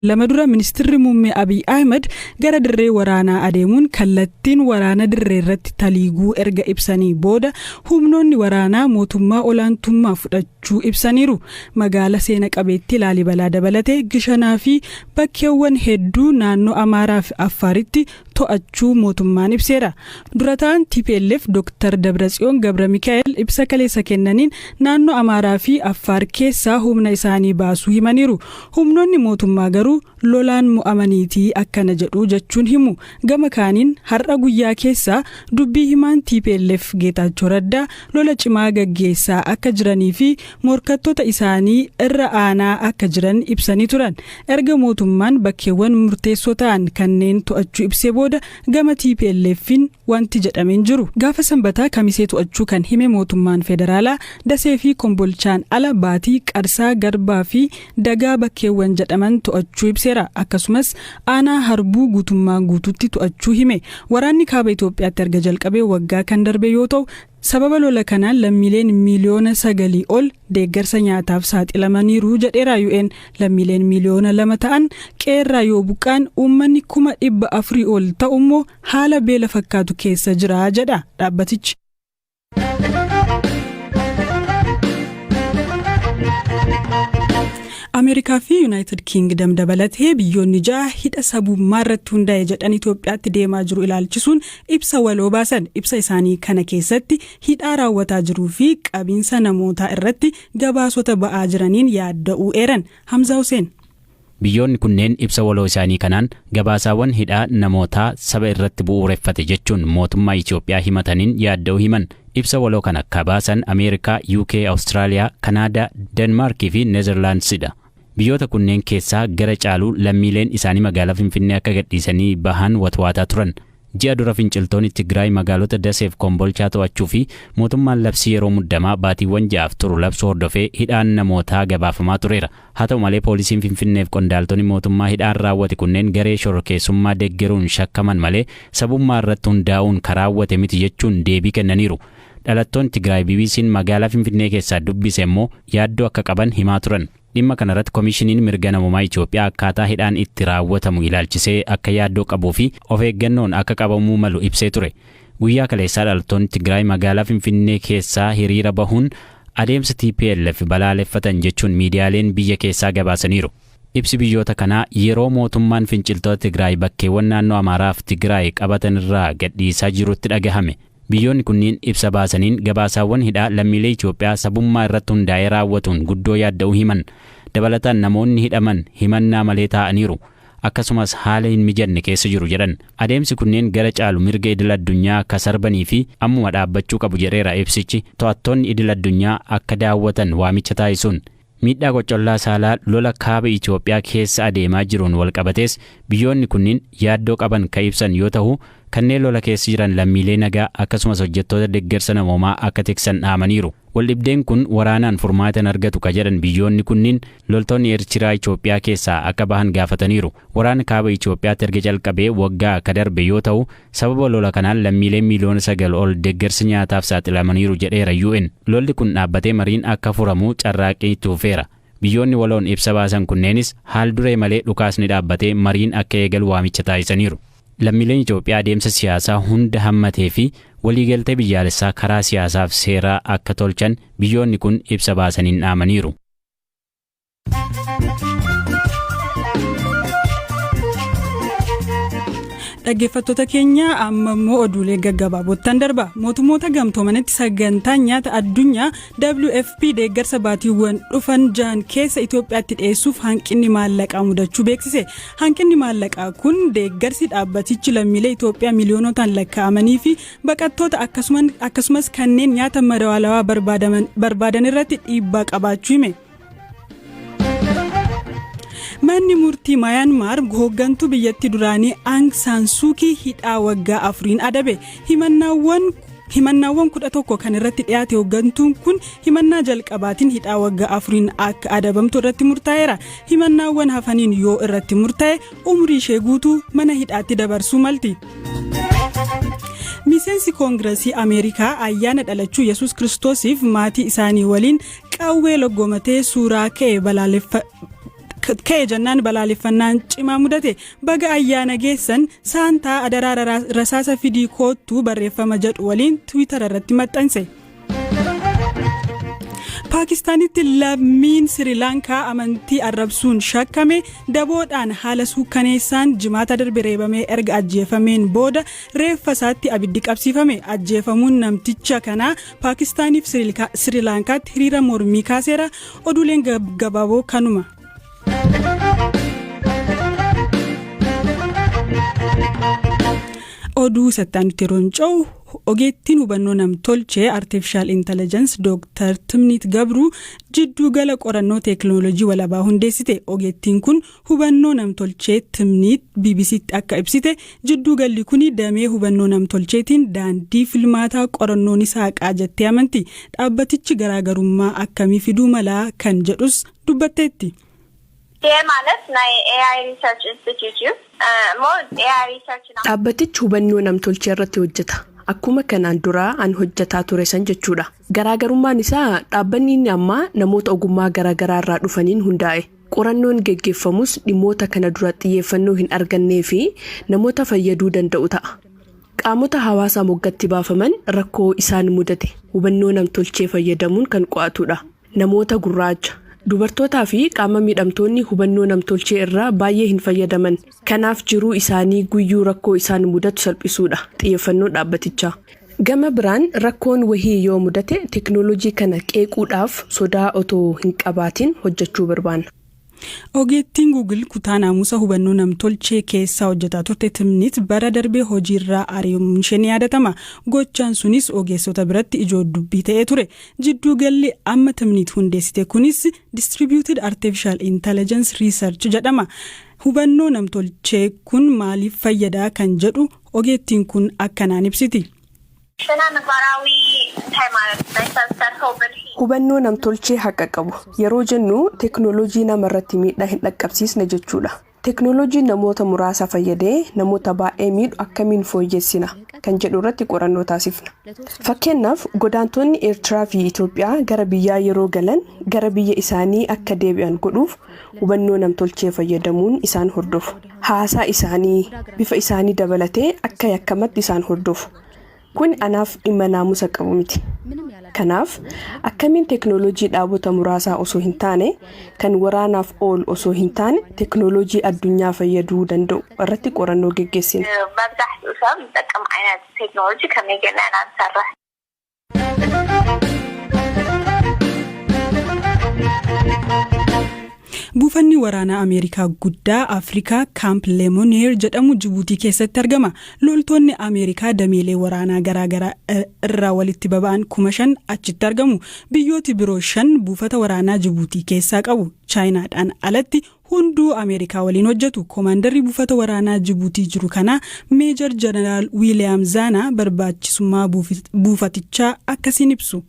Lama dura ministeerri muummee Abiy Ahmed gara dirree waraanaa adeemuun kallattiin waraana dirree irratti taliiguu erga ibsanii booda humnoonni waraanaa mootummaa olaantummaa fudhachuu ibsaniiru. Magaala seena qabeetti Laalibalaa dabalatee Gishanaa fi bakkeewwan hedduu naannoo Amaaraa fi Affaaritti to'achuu mootummaan ibseera. Durataan TPLF Dr. Dabratsiyoon Gabra Mikaa'el ibsa kaleessa kennaniin naannoo Amaaraa fi Affaar keessaa humna isaanii baasuu himaniiru. Humnoonni mootummaa garuu lolaan mu'amaniitii akkana jedhu jechuun himu. Gama kaaniin har'a guyyaa keessaa dubbii himaan TPLF Geetaachoo Raddaa lola cimaa gaggeessaa akka jiranii fi morkattoota isaanii irra aanaa akka jiran ibsanii turan. Erga mootummaan bakkeewwan murteessoo ta'an kanneen to'achuu ibsee booda gama TPLFin wanti jedhameen jiru. Gaafa Sanbataa Kamisee to'achuu kan hime mootummaan federaalaa Dasee fi Kombolchaan ala Baatii, Qarsaa, Garbaa fi Dagaa bakkeewwan jedhaman to'achuu ibseera. Akkasumas aanaa Harbuu guutummaan guututti to'achuu hime. Waraanni kaaba Itoophiyaatti erga jalqabee waggaa kan darbe yoo ta'u, sababa lola kanaan lammiileen miliyoona 9 ol deeggarsa nyaataaf saaxilamaniiru jedheera UN. Lammiileen miliyoona 2 ta'an qeerraa yoo buqqaan uummanni 400,000 ol ta'ummoo haala beela fakkaatu keessa jira jedha dhaabbatichi. Ameerikaa fi United Kingdom dabalatee biyyoonni 6 hidha sabummaa irratti hundaa'e jedhan Itoophiyaatti deemaa jiru ilaalchisuun ibsa waloo baasan. Ibsa isaanii kana keessatti hidhaa raawwataa jiruu fi qabiinsa namootaa irratti gabaasota ba'aa jiraniin yaadda'uu eeran. Hamza Hussein. Biyyoonni kunneen ibsa waloo isaanii kanaan gabaasaawwan hidhaa namootaa saba irratti bu'uureffate jechuun mootummaa Itoophiyaa himataniin yaadda'uu himan. Ibsa waloo kan akka baasan Ameerikaa, UK, Austraaliyaa, Kanaadaa, Denmaarkii fi Neezerlaandsidha. Biyyoota kunneen keessaa gara caaluu lammiileen isaanii magaalaa Finfinnee akka gadhiisanii bahan watwaataa turan. Ji'a dura finciltoonni Tigraay magaalota Dasee fi Kombolchaa to'achuu fi mootummaan labsii yeroo muddamaa baatiiwwan 6 turu labsuu hordofee hidhaan namootaa gabaafamaa tureera. Haa ta'u malee poolisiin Finfinnee fi qondaaltonni mootummaa hidhaan raawwate kunneen garee shororkeessummaa deeggaruun shakkaman malee sabummaa irratti hundaa'uun karaawwate miti jechuun deebii kennaniiru. Dhalattoonni Tigraay BBC'n magaalaa Finfinnee keessaa dubbise immoo yaaddoo akka qaban himaa turan. Dhimma kanarratti Komishiniin Mirga Namummaa Itoophiyaa akkaataa hidhaan itti raawwatamu ilaalchisee akka yaaddoo qabuu fi of eeggannoon akka qabamuu malu ibsee ture. Guyyaa kaleessaa dhalattoonni Tigraay magaalaa Finfinnee keessaa hiriira bahuun adeemsa TPLF balaaleffatan jechuun miidiyaaleen biyya keessaa gabaasaniiru. Ibsi biyyoota kanaa yeroo mootummaan finciltoota Tigraay bakkeewwan naannoo Amaaraa fi Tigraay qabatan irraa gadhiisaa jirutti dhagahame. Biyyoonni kunniin ibsa baasaniin gabaasaawwan hidhaa lammiilee Itoophiyaa sabummaa irratti hundaa'ee raawwatuun guddoo yaadda'uu himan. Dabalataan namoonni hidhaman himannaa malee taa'aniiru. Akkasumas haala hin mijanne keessa jiru jedhan. Adeemsi kunneen gara caalu mirga idil addunyaa akka sarbanii fi ammuma dhaabbachuu qabu jedheera ibsichi. To'attoonni idil addunyaa akka daawwatan waamicha taasisuun. Miidhaa qocollaa saalaa lola kaaba Itoophiyaa keessa adeemaa jiruun walqabatees biyyoonni kunniin yaaddoo qaban ka ibsan yoo ta'u, kanneen lola keessa jiran lammiilee nagaa akkasumas hojjettoota deeggarsa namoomaa akka tiksan dhaamaniiru. Waldhibdeen kun waraanaan furmaata argatu ka jedhan biyyoonni kunniin loltoonni Eertiraa Itoophiyaa keessaa akka bahan gaafataniiru. Waraana kaaba Itoophiyaatti erga jalqabee waggaa akka darbe yoo ta'u, sababa lola kanaan lammiileen miliyoona 9 ol deeggarsa nyaataaf saaxilamaniiru jedheera UN. Lolli kun dhaabbatee mariin akka furamu carraaqqii tuufeera. Biyyoonni waloon ibsa baasan kunneenis haal duree malee dhukaasni dhaabbatee mariin akka eegalu waamicha taasisaniiru. Lammiileen Itoophiyaa adeemsa siyaasaa hunda hammatee fi waliigaltee biyyaalessaa karaa siyaasaaf seeraa akka tolchan biyyoonni kun ibsa baasaniin dhaamaniiru. Dhaggeeffattoota keenya amma immoo oduulee gaggabaabootaan darba. Mootummoota gamtoomanitti sagantaan nyaata addunyaa WFP deeggarsa baatiiwwan dhufan 6 keessa Itoophiyaatti dhiyeessuuf hanqinni maallaqaa mudachuu beeksise. Hanqinni maallaqaa kun deeggarsi dhaabbatichi lammiilee Itoophiyaa miliyoonotaan lakkaa'amanii fi baqattoota akkasumas kanneen nyaata madaalawaa barbaadan irratti dhiibbaa qabaachuu hime. Manni murtii Myanmar hooggantuu biyyattii duraanii Aung San Suu Kyi hidhaa waggaa 4 adabe. Himannawwan 11 kan irratti dhiyaate hooggantuun kun himannaa jalqabaatiin hidhaa waggaa 4 akka adabamtu irratti murtaa'eera. Himannawwan hafaniin yoo irratti murtaa'e umrii ishee guutuu mana hidhaatti dabarsuu malti. Miseensi Koongireesii Ameerikaa ayyaana dhalachuu Yesuus Kiristoosiif maatii isaanii waliin qawwee loggomatee suuraa ka'e ka'e jennaan balaaleffannaan cimaa mudate. Baga ayyaana geessan saantaa adaraa rasaasa fidii koottuu barreeffama jedhu waliin Twitter irratti maxxanse. Paakistanitti lammiin Sri Lankaa amantii arrabsuun shakkame daboodhaan haala suukkaneessaan jimaata darbe reebamee erga ajjeefameen booda reeffa isaatti abiddi qabsiifame. Ajjeefamuun namticha kanaa Paakistaniif Sri Lankaatti hiriira mormii kaaseera. Oduuleen gabaaboo kanuma. Oduu sattaanitti roncoo ogeettiin hubannoo namtolchee artificial intelligence Dr. Timnit Gabruu jidduu gala qorannoo teekinooloojii walabaa hundeessite. Ogeettiin kun hubannoo namtolchee Timnit BBC'tti akka ibsite jidduu galli kun damee hubannoo namtolcheetiin daandii filmaataa qorannoon isaa qaajattee amanti. Dhaabbatichi garaagarummaa akkamii fiduu malaa kan jedhus dubbatteetti. Dhaabbatichi hubannoo namtolchee irratti hojjeta. Akkuma kanaan dura an hojjetaa ture san jechuudha. Garaagarummaan isaa dhaabbanni inni ammaa namoota ogummaa garaagaraa irraa dhufaniin hundaa'e. Qorannoon geggeeffamus dhimmoota kana dura xiyyeeffannoo hin argannee fi namoota fayyaduu danda'u ta'a. Qaamota hawaasaa moggatti baafaman rakkoo isaan mudate hubannoo namtolchee fayyadamuun kan qo'atudha. Namoota gurraacha, dubartootaa fi qaama miidhamtoonni hubannoo namtolchee irraa baay'ee hin fayyadaman. Kanaaf jiruu isaanii guyyuu rakkoo isaan mudatu salphisuudha xiyyeeffannoo dhaabbatichaa. Gama biraan rakkoon wahii yoo mudate teekinooloojii kana qeequudhaaf sodaa otoo hin qabaatiin hojjechuu barbaanna. Ogeettiin Google kutaa naamusa hubannoo namtolchee keessaa hojjetaa turte Timnit bara darbee hojiirraa ari'amuun ishee ni yaadatama. Gochaan sunis ogeessota biratti ijoo dubbii ta'ee ture. Jidduu galli amma Timnit hundeessite kunis Distributed Artificial Intelligence Research jedhama. Hubannoo namtolchee kun maaliif fayyadaa kan jedhu ogeettiin kun akkanaan ibsiti. Hubannoo namtolchee haqa qabu. Yeroo jennu teekinooloojii namarratti miidhaa hin dhaqqabsiisne jechuudha. Teekinooloojiin namoota muraasa fayyadee namoota baay'ee miidhu akkamiin fooyyessina kan jedhu irratti qorannoo taasifna. Fakkeenyaaf godaantonni Eertiraa fi Itoophiyaa gara biyyaa yeroo galan gara biyya isaanii akka deebi'an godhuuf hubannoo namtolchee fayyadamuun isaan hordofu. Haasaa isaanii, bifa isaanii dabalatee akka yakkamatti isaan hordofu. Kun anaaf dhimma naamusa qabu miti. Kanaaf akkamiin teekinooloojii dhaabota muraasaa osoo hin taane kan waraanaaf oolu osoo hin taane teekinooloojii addunyaa fayyaduu danda'u irratti qorannoo geggeessina. Buufanni waraanaa Ameerikaa guddaa Afrikaa Camp Lemonnier jedhamu Jibuutii keessatti argama. Loltoonni Ameerikaa dameelee waraanaa garaagaraa irraa walitti baba'an 5,000 achitti argamu. Biyyooti biroo 5 buufata waraanaa Jibuutii keessaa qabu. Chaayinaadhaan alatti hunduu Ameerikaa waliin hojjetu. Koomaandarri buufata waraanaa Jibuutii jiru kana Meejor Jeneraal Wiiliyaam Zaanaa barbaachisummaa buufatichaa akkasiin ibsu.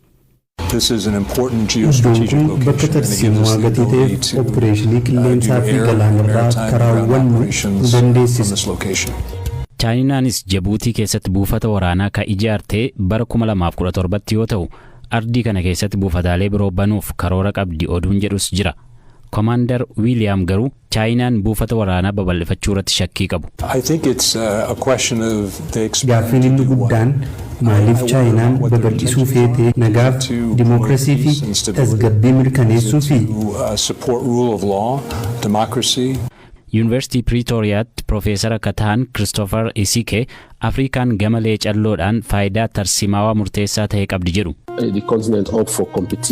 This is an important geostrategic location and it gives us the ability to do air and operations from this location. Chaayinaanis Jibuutii keessatti buufata waraanaa ka ijaarte bara 2017 yoo ta'u ardii kana keessatti buufataalee biroo banuuf karoora qabdi oduun jedhus jira. Commander William garuu Chaayinaan buufata waraanaa babal'ifachuu irratti shakkii qabu. I think it's a question of the expectation guddaan maaliif Chaayinaan babal'isuu feetee nagaaf dimookiraasii fi tasgabbii mirkaneessuu fi support rule of law, democracy. University Pretoriaatti Profeesara Kataan Christopher Isike Afrikaan gamalee calloodhaan faayidaa tarsimaawaa murteessaa ta'e qabdi jedhu.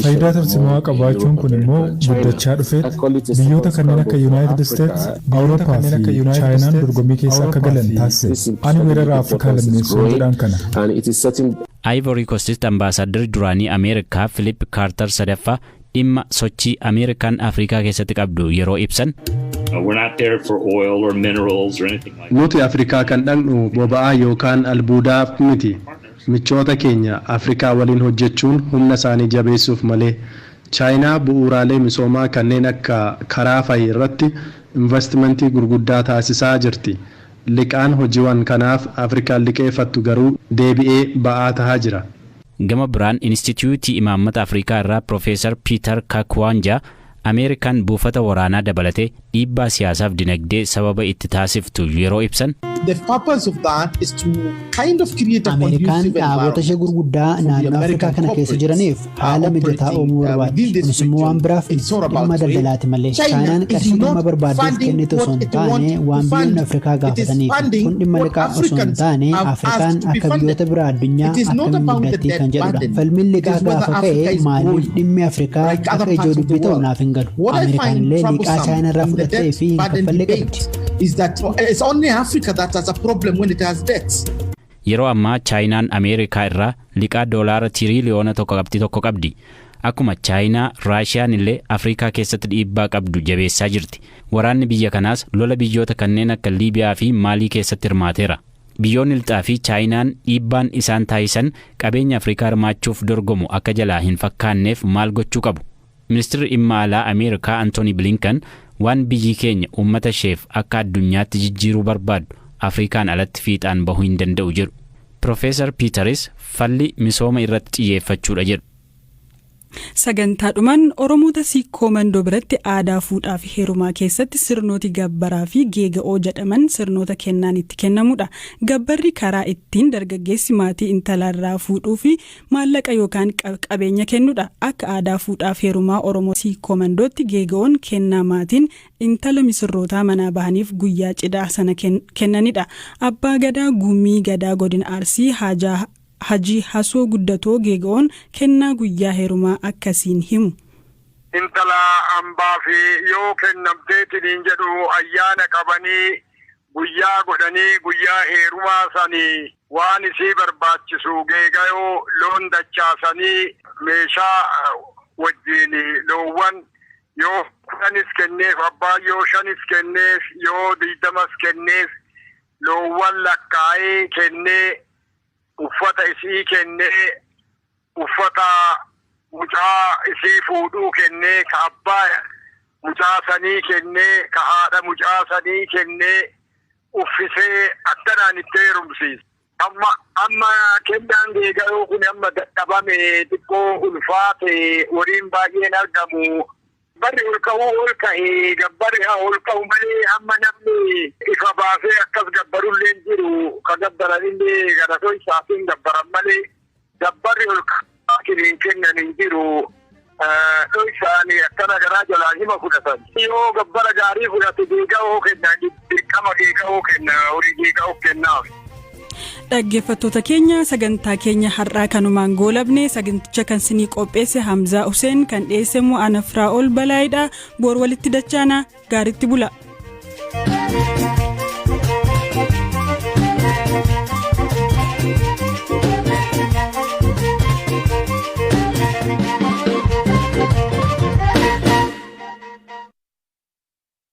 Faayidaa tarsimaawaa qabaachuun kun immoo guddachaa dhufeet biyyoota kanneen akka United States, Awurooppaa fi Chaayinaan dorgommii keessa akka galan taasise. Ani weerara Afrikaa lammeessuu jedhaan kana. Ivory Coast ambaasaaddarri duraanii Ameerikaa Philip Carter sadaffaa dhimma sochii Ameerikaan Afrikaa keessatti qabdu yeroo ibsan. We're not there for oil or minerals or anything like that. Nuti Afrikaa kan dhaqnu boba'aa yookaan albuudaaf miti. Michoota keenya Afrikaa waliin hojjechuun humna isaanii jabeessuuf malee. Chaayinaa bu'uuraalee misoomaa kanneen akka karaa fayyaa irratti investimentii gurguddaa taasisaa jirti. Liqaan hojiiwwan kanaaf Afrikaan liqeeffattu garuu deebi'ee ba'aa tahaa jira. Gama biraan Instituutii Imaammata Afrikaa irraa Profeesar Peter Kakwanja Ameerikaan buufata waraanaa dabalatee dhiibbaa siyaasaaf dinagdee sababa itti taasiftu yeroo ibsan. The purpose of that is to kind of create a Ameerikaan dhaabota ishee gurguddaa naannoo Afrikaa kana keessa jiraniif haala mijataa uumuu barbaaddi. Kunis immoo waan biraaf dhimma daldalaati malee. Chaayinaan qarshii dhimma barbaaduuf kennitu osoo hin taane waan biyyoonni Afrikaa gaafataniif. Kun dhimma liqaa osoo hin taane Afrikaan akka biyyoota biraa addunyaa akkamiin guddattii kan jedhudha. Falmiin liqaa gaafa ka'e maaliif dhimmi Afrikaa akka ijoo dubbii ta'u naaf hin galu. Ameerikaan illee liqaa Chaayinaa irraa fudhattee fi hin kaffallee qabdi. Is that it's only Africa that has a problem when it has debts. Yeroo ammaa Chaayinaan Ameerikaa irraa liqaa doolaara tiriliyoona tokko qabdi. Akkuma Chaayinaa, Raashiyaan illee Afrikaa keessatti dhiibbaa qabdu jabeessaa jirti. Waraanni biyya kanaas lola biyyoota kanneen akka Liibiyaa fi Maalii keessatti hirmaateera. Biyyoonni lixaa fi Chaayinaan dhiibbaan isaan taasisan qabeenya Afrikaa hirmaachuuf dorgomu akka jalaa hin fakkaanneef maal gochuu qabu? Ministeerri dhimma alaa Ameerikaa Antooni Bilinkan waan biyyi keenya uummata isheef akka addunyaatti jijjiiruu barbaadu Afrikaan alatti fiixaan bahuu hin danda'u jedhu. Profeesar Piiteris falli misooma irratti xiyyeeffachuudha jedhu. Sagantaadhumaan Oromoota Siikoo Mandoo biratti aadaa fuudhaa fi heerumaa keessatti sirnooti gabbaraa fi geega'oo jedhaman sirnoota kennaan itti kennamudha. Gabbarri karaa ittiin dargaggeessi maatii intalarraa fuudhuu fi maallaqa yookaan qabeenya kennudha. Akka aadaa fuudhaa fi heerumaa Oromoo Siikoo Mandootti geega'oon kennaa maatiin intala misirrootaa manaa bahaniif guyyaa cidhaa sana kennanidha. Abbaa Gadaa Gumii Gadaa Godina Arsii Hajii Hasoo Guddatoo geega'oon kennaa guyyaa heerumaa akkasiin himu. Intala hambaa fi yoo kennamteetiin jedhu ayyaana qabanii guyyaa godhanii guyyaa heerumaa sanii waan isii barbaachisu geega'oo loon dachaasanii meeshaa wajjin loowwan yoo 10 kenneef abbaa yoo 5 kenneef yoo 20 kenneef loowwan lakkaa'ee kennee uffata isii kennee uffata mucaa isii fuudhuu kennee ka abbaa mucaa sanii kennee ka haadha mucaa sanii kennee uffisee akkanaan itti heerumsiisa. Amma kennaan geega'oo kun amma dadhabame xiqqoo ulfaate waliin baay'een argamu. Barri ol ka'ee gabbarri ol ka'u malee amma namni ifa baasee akkas gabbarullee jiru ka gabbaranillee garatoo isaatiin gabbaran malee gabbarri ol ka'aa kennan hin jiru isaanii akkana garaa jalaa hima fudhatan. Yoo gabbara gaarii fudhate geega'oo kenna dirqama geega'oo kenna horii geega'oo kennaaf. Dhaggeeffattoota keenya sagantaa keenya har'aa kanumaan goolabne saganticha kan sinii qopheesse Hamzaa Hussein kan dhiyeesse immoo Anafraa ol balaayidha. Boor walitti dachaana gaaritti bula.